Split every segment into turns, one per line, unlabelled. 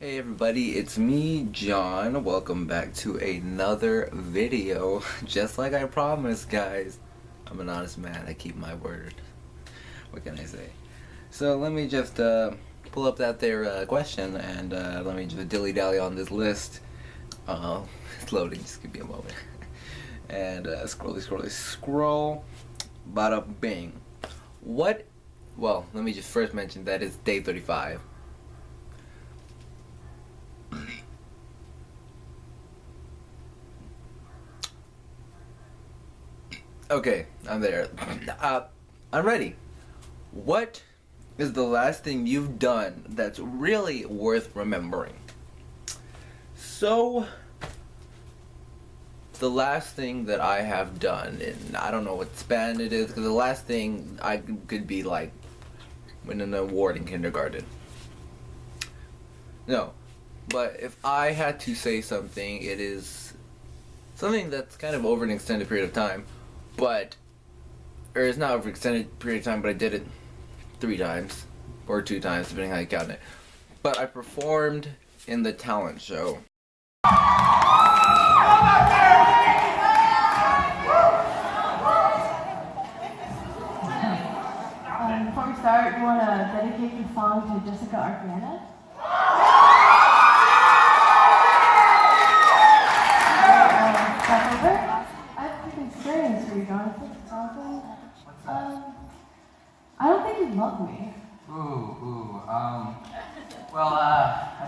Hey everybody, it's me, John. Welcome back to another video. Just like I promised, guys. I'm an honest man. I keep my word. What can I say? So let me just pull up that there question and let me just dilly-dally on this list. Uh, it's loading. Just give me a moment. And scroll. Bada bing. What? Well, let me just first mention that it's day 35. Okay, I'm there. I'm ready. What is the last thing you've done that's really worth remembering? So, the last thing that I have done, and I don't know what span it is, because the last thing I could be like winning an award in kindergarten. No, but if I had to say something, it is something that's kind of over an extended period of time, but or it's not over an extended period of time, but I did it 3 times or 2 times, depending how you count it. But I performed in the talent show.
Before we start, you want to dedicate the song to Jessica Arcana? Step over. I have a quick experience for you, Jonathan. I don't think you love me.
I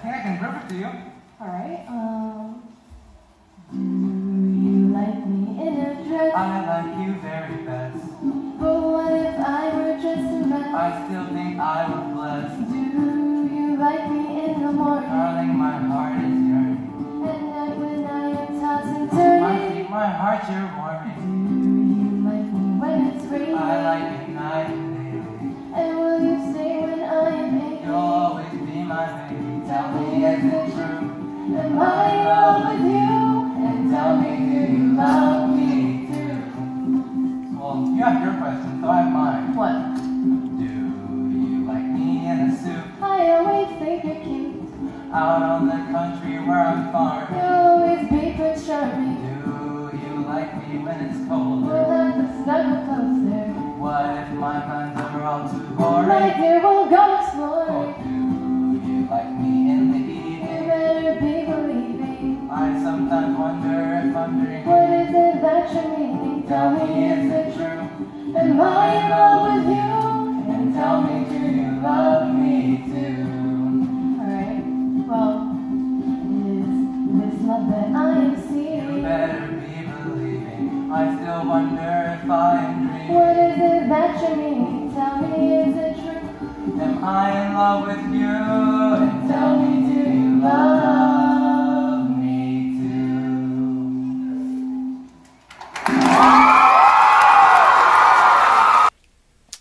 think I can prove it to you.
Alright, do you like me in a dress?
I like you very best.
But what if I were dressed in red?
I still think I was blessed.
Do you like me in the morning?
Darling, my heart is yearning.
At night when I am tossing turning?
My heart, you're
Do
warming.
you like me when it's raining?
I like it night and day.
And will you stay when I am aching?
You'll always be my baby. Tell me, is it true?
Am I in love with you? And tell me, do you love me too?
Well, you have your question, so I have mine.
What?
Do you like me in a suit?
I always think you're cute.
Out on the country where I'm farming.
You'll always be Prince Charming.
Do you like me when it's
We'll
colder?
have to snuggle closer.
What if my plans are all too
My
boring?
dear, we'll go
Oh,
exploring.
do you like me in the
You
evening?
better be believing.
I sometimes wonder if I'm dreaming.
What is it that you're meaning?
Tell me, is it true?
Am I in love with you?
And tell me, do you love me too?
Alright, well, is this love that I am
You
seeing?
better be believing. I still wonder if I am dreaming.
What is it that you're meaning? Tell me, is it true?
Am I in love with you? And tell me, do you love me too?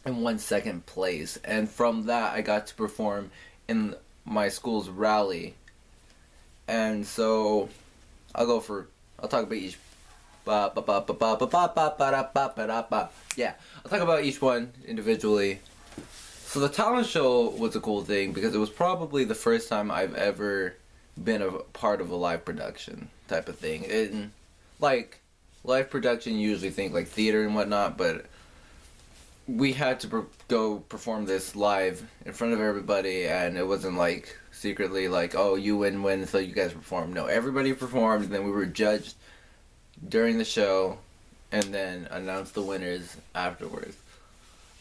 In one second place, and from that I got to perform in my school's rally. And so I'll talk about each yeah, I'll talk about each one individually. So the talent show was a cool thing because it was probably the first time I've ever been a part of a live production type of thing. And like live production, you usually think like theater and whatnot, but we had to go perform this live in front of everybody, and it wasn't like secretly like, oh, you win, so you guys perform. No, everybody performed, and then we were judged during the show, and then announced the winners afterwards.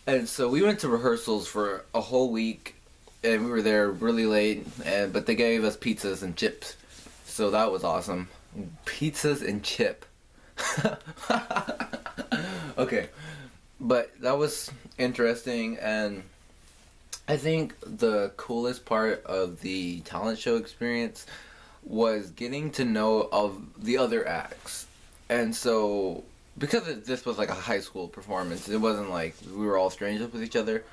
And so we went to rehearsals for a whole week, and we were there really late, but they gave us pizzas and chips, so that was awesome. Pizzas and chip. Okay. But that was interesting, and I think the coolest part of the talent show experience was getting to know of the other acts. And so, because this was like a high school performance, it wasn't like we were all strangers with each other.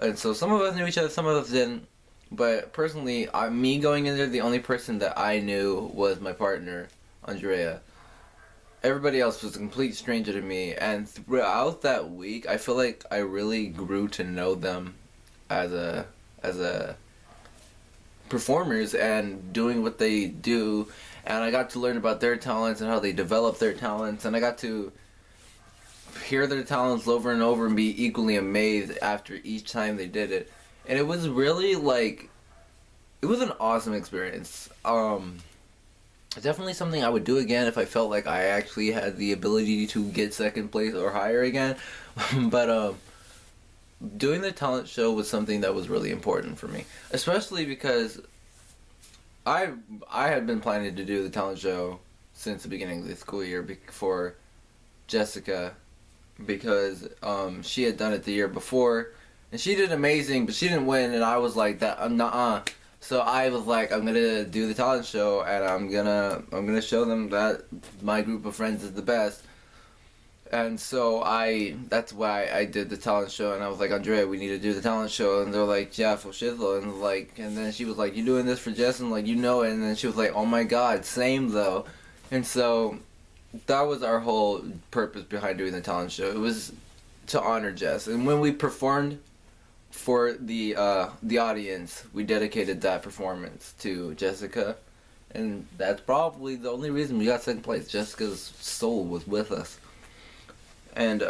And so some of us knew each other, some of us didn't. But personally, me going in there, the only person that I knew was my partner, Andrea. Everybody else was a complete stranger to me, and throughout that week, I feel like I really grew to know them as a performers and doing what they do, and I got to learn about their talents and how they develop their talents, and I got to hear their talents over and over and be equally amazed after each time they did it. And it was really like, it was an awesome experience. Definitely something I would do again if I felt like I actually had the ability to get second place or higher again. But doing the talent show was something that was really important for me, especially because I had been planning to do the talent show since the beginning of the school year for Jessica, because she had done it the year before and she did amazing, but she didn't win, and I was like, that nuh-uh. So I was like, I'm gonna do the talent show, and I'm gonna show them that my group of friends is the best. And so that's why I did the talent show, and I was like, Andrea, we need to do the talent show, and they're like, yeah, for shizzle, and then she was like, you doing this for Jess, and like, you know it, and then she was like, oh my god, same though. And so that was our whole purpose behind doing the talent show. It was to honor Jess, and when we performed for the audience, we dedicated that performance to Jessica, and that's probably the only reason we got second place. Jessica's soul was with us, and it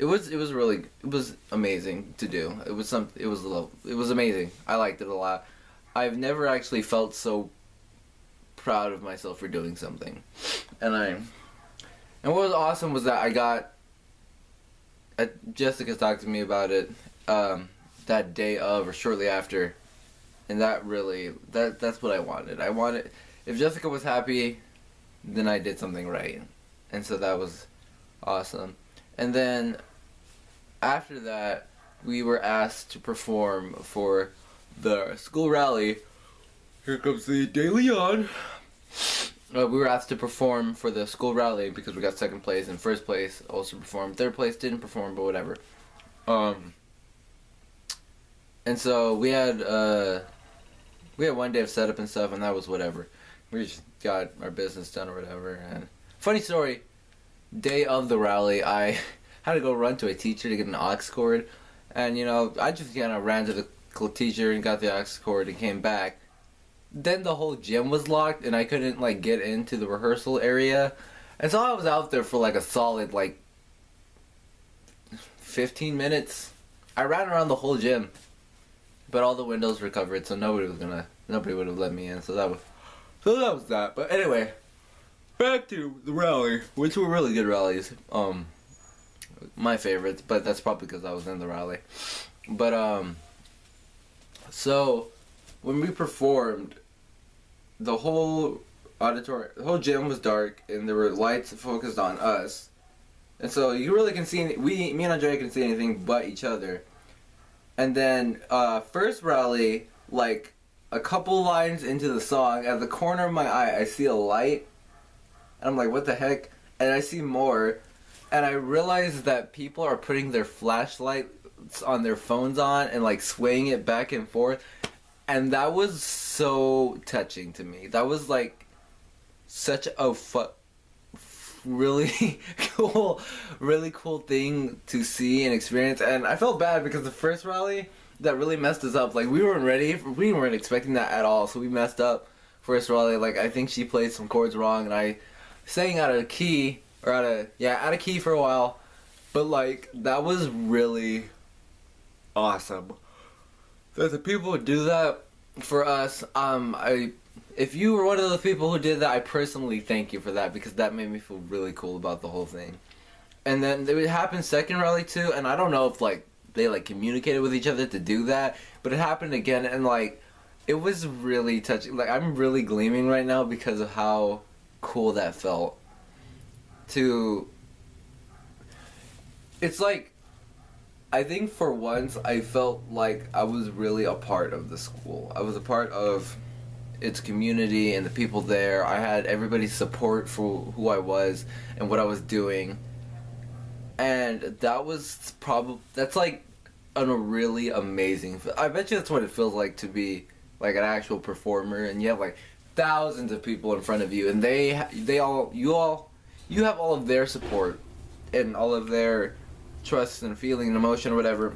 was amazing to do. It was amazing. I liked it a lot. I've never actually felt so proud of myself for doing something, and what was awesome was that I got. Jessica talked to me about it that day of or shortly after, and that's what I wanted. I wanted, if Jessica was happy, then I did something right, and so that was awesome. And then after that, we were asked to perform for the school rally. Here comes the De Leon. We were asked to perform for the school rally because we got second place, and first place also performed. Third place didn't perform, but whatever. And so we had 1 day of setup and stuff, and that was whatever. We just got our business done or whatever. And funny story, day of the rally, I had to go run to a teacher to get an aux cord, and I just kind of ran to the teacher and got the aux cord and came back. Then the whole gym was locked, and I couldn't get into the rehearsal area, and so I was out there for a solid 15 minutes. I ran around the whole gym, but all the windows were covered, so nobody would have let me in. So that was that. But anyway, back to the rally, which were really good rallies. My favorites, but that's probably because I was in the rally. But so when we performed, the whole gym was dark, and there were lights focused on us, and so you really can see, me and Andrea can see anything but each other. And then first rally, a couple lines into the song, at the corner of my eye, I see a light, and I'm like, what the heck? And I see more, and I realize that people are putting their flashlights on their phones on and swaying it back and forth. And that was so touching to me. That was such a really cool thing to see and experience. And I felt bad because the first rally, that really messed us up. We weren't ready. We weren't expecting that at all. So we messed up first rally. I think she played some chords wrong, and I sang out of key out of key for a while. But that was really awesome that the people would do that for us. If you were one of those people who did that, I personally thank you for that, because that made me feel really cool about the whole thing. And then it would happen second rally too, and I don't know if they communicated with each other to do that, but it happened again, and it was really touching. I'm really gleaming right now because of how cool that felt. It's I think for once I felt like I was really a part of the school. I was a part of its community and the people there. I had everybody's support for who I was and what I was doing. And that was that's a really amazing, I bet you that's what it feels like to be an actual performer, and you have thousands of people in front of you, and you have all of their support and all of their trust and feeling and emotion or whatever,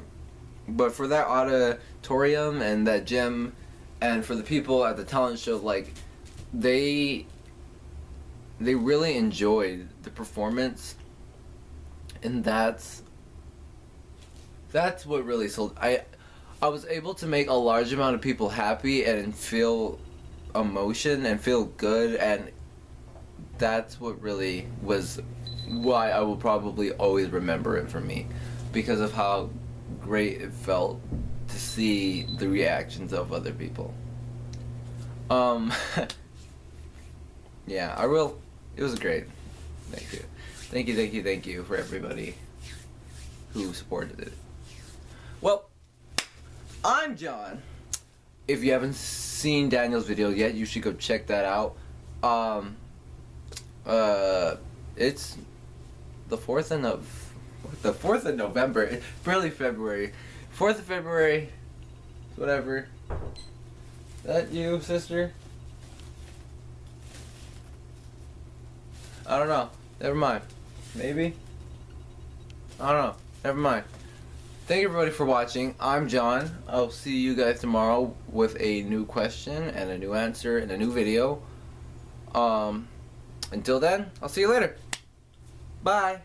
But for that auditorium and that gym, and for the people at the talent show, like, they really enjoyed the performance, and that's what really sold. I was able to make a large amount of people happy and feel emotion and feel good, and that's what really was why I will probably always remember it for me, because of how great it felt to see the reactions of other people. Yeah, I will. It was great. Thank you. Thank you for everybody who supported it. Well, I'm John. If you haven't seen Daniel's video yet, you should go check that out. It's the 4th of November. It's barely February. 4th of February. Whatever. That you, sister? I don't know. Never mind. Maybe? I don't know. Never mind. Thank you everybody for watching. I'm John. I'll see you guys tomorrow with a new question and a new answer and a new video. Until then, I'll see you later. Bye.